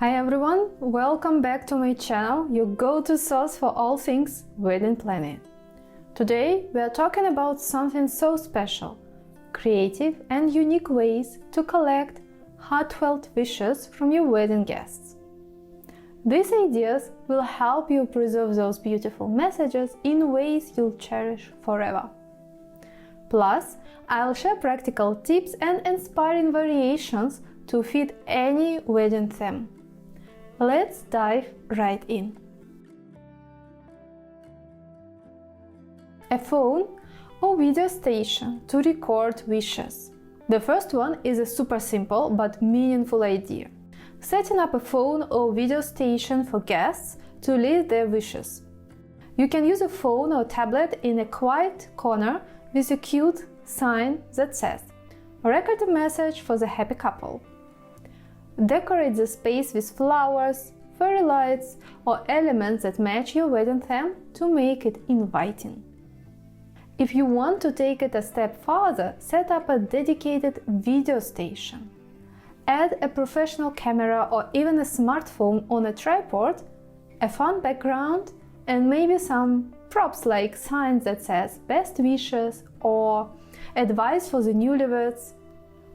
Hi everyone, welcome back to my channel, your go-to source for all things wedding planning. Today we are talking about something so special, creative and unique ways to collect heartfelt wishes from your wedding guests. These ideas will help you preserve those beautiful messages in ways you'll cherish forever. Plus, I'll share practical tips and inspiring variations to fit any wedding theme. Let's dive right in. A phone or video station to record wishes. The first one is a super simple but meaningful idea. Setting up a phone or video station for guests to leave their wishes. You can use a phone or tablet in a quiet corner with a cute sign that says, "Record a message for the happy couple." Decorate the space with flowers, fairy lights, or elements that match your wedding theme to make it inviting. If you want to take it a step further, set up a dedicated video station. Add a professional camera or even a smartphone on a tripod, a fun background, and maybe some props like signs that says best wishes or advice for the newlyweds.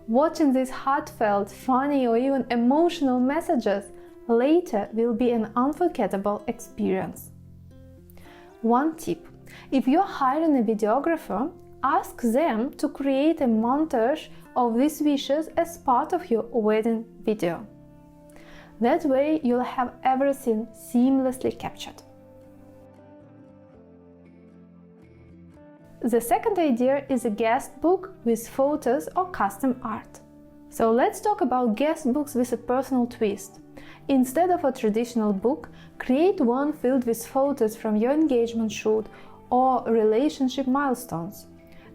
Watching these heartfelt, funny, or even emotional messages later will be an unforgettable experience. One tip: if you're hiring a videographer, ask them to create a montage of these wishes as part of your wedding video. That way, you'll have everything seamlessly captured. The second idea is a guest book with photos or custom art. So let's talk about guest books with a personal twist. Instead of a traditional book, create one filled with photos from your engagement shoot or relationship milestones.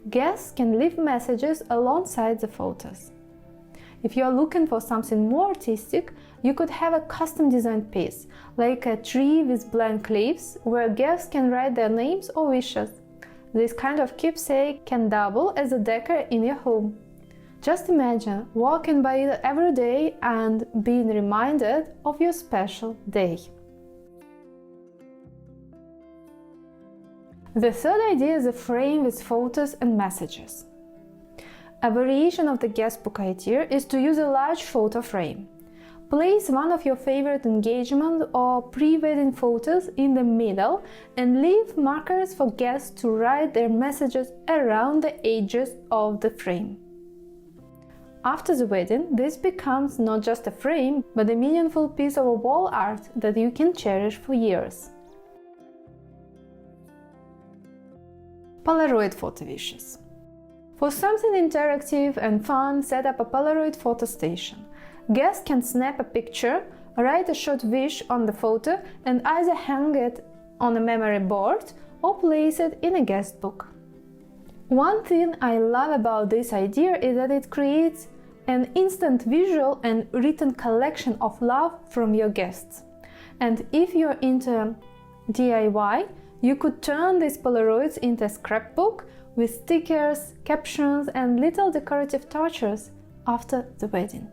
Guests can leave messages alongside the photos. If you are looking for something more artistic, you could have a custom designed piece, like a tree with blank leaves, where guests can write their names or wishes. This kind of keepsake can double as a decor in your home. Just imagine walking by it every day and being reminded of your special day. The third idea is a frame with photos and messages. A variation of the guestbook idea is to use a large photo frame. Place one of your favorite engagement or pre-wedding photos in the middle and leave markers for guests to write their messages around the edges of the frame. After the wedding, this becomes not just a frame, but a meaningful piece of wall art that you can cherish for years. Polaroid photo wishes. For something interactive and fun, set up a Polaroid photo station. Guests can snap a picture, write a short wish on the photo, and either hang it on a memory board or place it in a guest book. One thing I love about this idea is that it creates an instant visual and written collection of love from your guests. And if you're into DIY, you could turn these Polaroids into a scrapbook with stickers, captions, and little decorative touches after the wedding.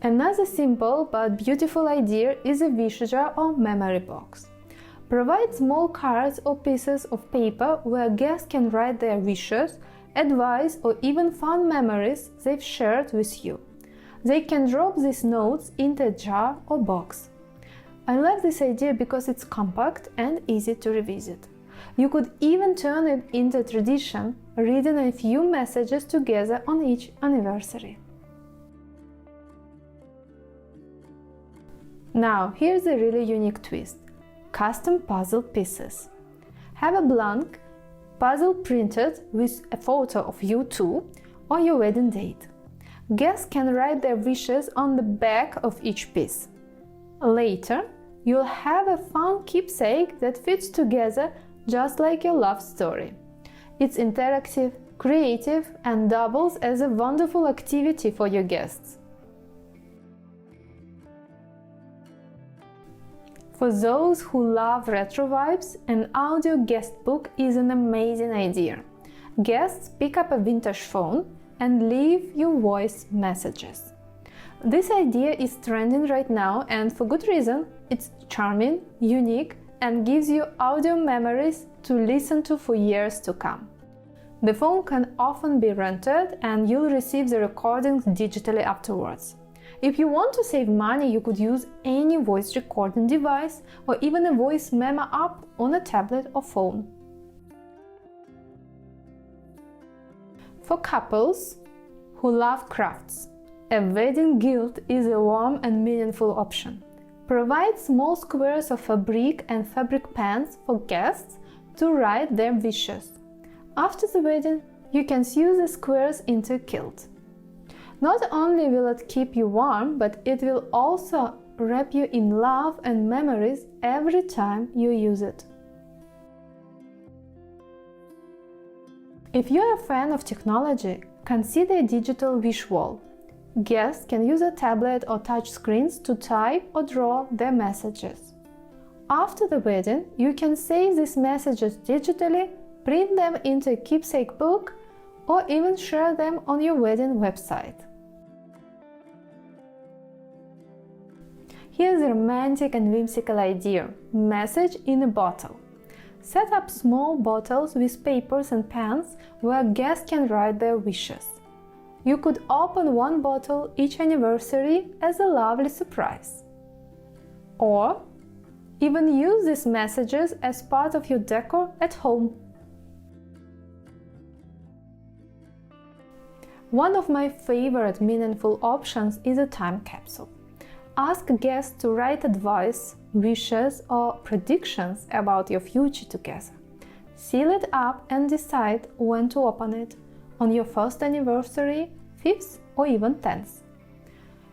Another simple but beautiful idea is a wish jar or memory box. Provide small cards or pieces of paper where guests can write their wishes, advice, or even fun memories they've shared with you. They can drop these notes into a jar or box. I love this idea because it's compact and easy to revisit. You could even turn it into a tradition, reading a few messages together on each anniversary. Now, here's a really unique twist: custom puzzle pieces. Have a blank puzzle printed with a photo of you two or your wedding date. Guests can write their wishes on the back of each piece. Later, you'll have a fun keepsake that fits together just like your love story. It's interactive, creative, and doubles as a wonderful activity for your guests. For those who love retro vibes, an audio guest book is an amazing idea. Guests pick up a vintage phone and leave you voice messages. This idea is trending right now, and for good reason. It's charming, unique, and gives you audio memories to listen to for years to come. The phone can often be rented, and you'll receive the recordings digitally afterwards. If you want to save money, you could use any voice recording device or even a voice memo app on a tablet or phone. For couples who love crafts, a wedding gift is a warm and meaningful option. Provide small squares of fabric and fabric pens for guests to write their wishes. After the wedding, you can sew the squares into a quilt. Not only will it keep you warm, but it will also wrap you in love and memories every time you use it. If you're a fan of technology, consider a digital wish wall. Guests can use a tablet or touch screens to type or draw their messages. After the wedding, you can save these messages digitally, print them into a keepsake book, or even share them on your wedding website. Here's a romantic and whimsical idea: message in a bottle. Set up small bottles with papers and pens where guests can write their wishes. You could open one bottle each anniversary as a lovely surprise. Or even use these messages as part of your decor at home. One of my favorite meaningful options is a time capsule. Ask guests to write advice, wishes, or predictions about your future together. Seal it up and decide when to open it, on your first anniversary, 5th, or even 10th.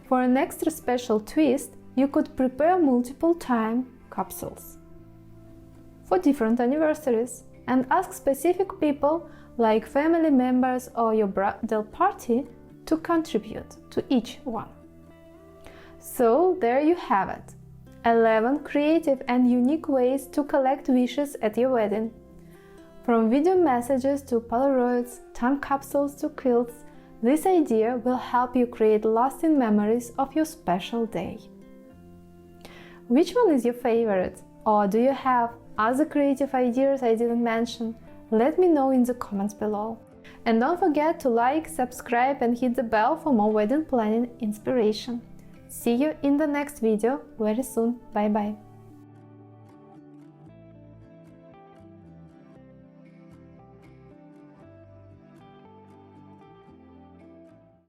For an extra special twist, you could prepare multiple time capsules for different anniversaries and ask specific people, like family members or your bridal party, to contribute to each one. So there you have it, 11 creative and unique ways to collect wishes at your wedding. From video messages to Polaroids, time capsules to quilts, this idea will help you create lasting memories of your special day. Which one is your favorite? Or do you have other creative ideas I didn't mention? Let me know in the comments below. And don't forget to like, subscribe and hit the bell for more wedding planning inspiration. See you in the next video very soon. Bye bye.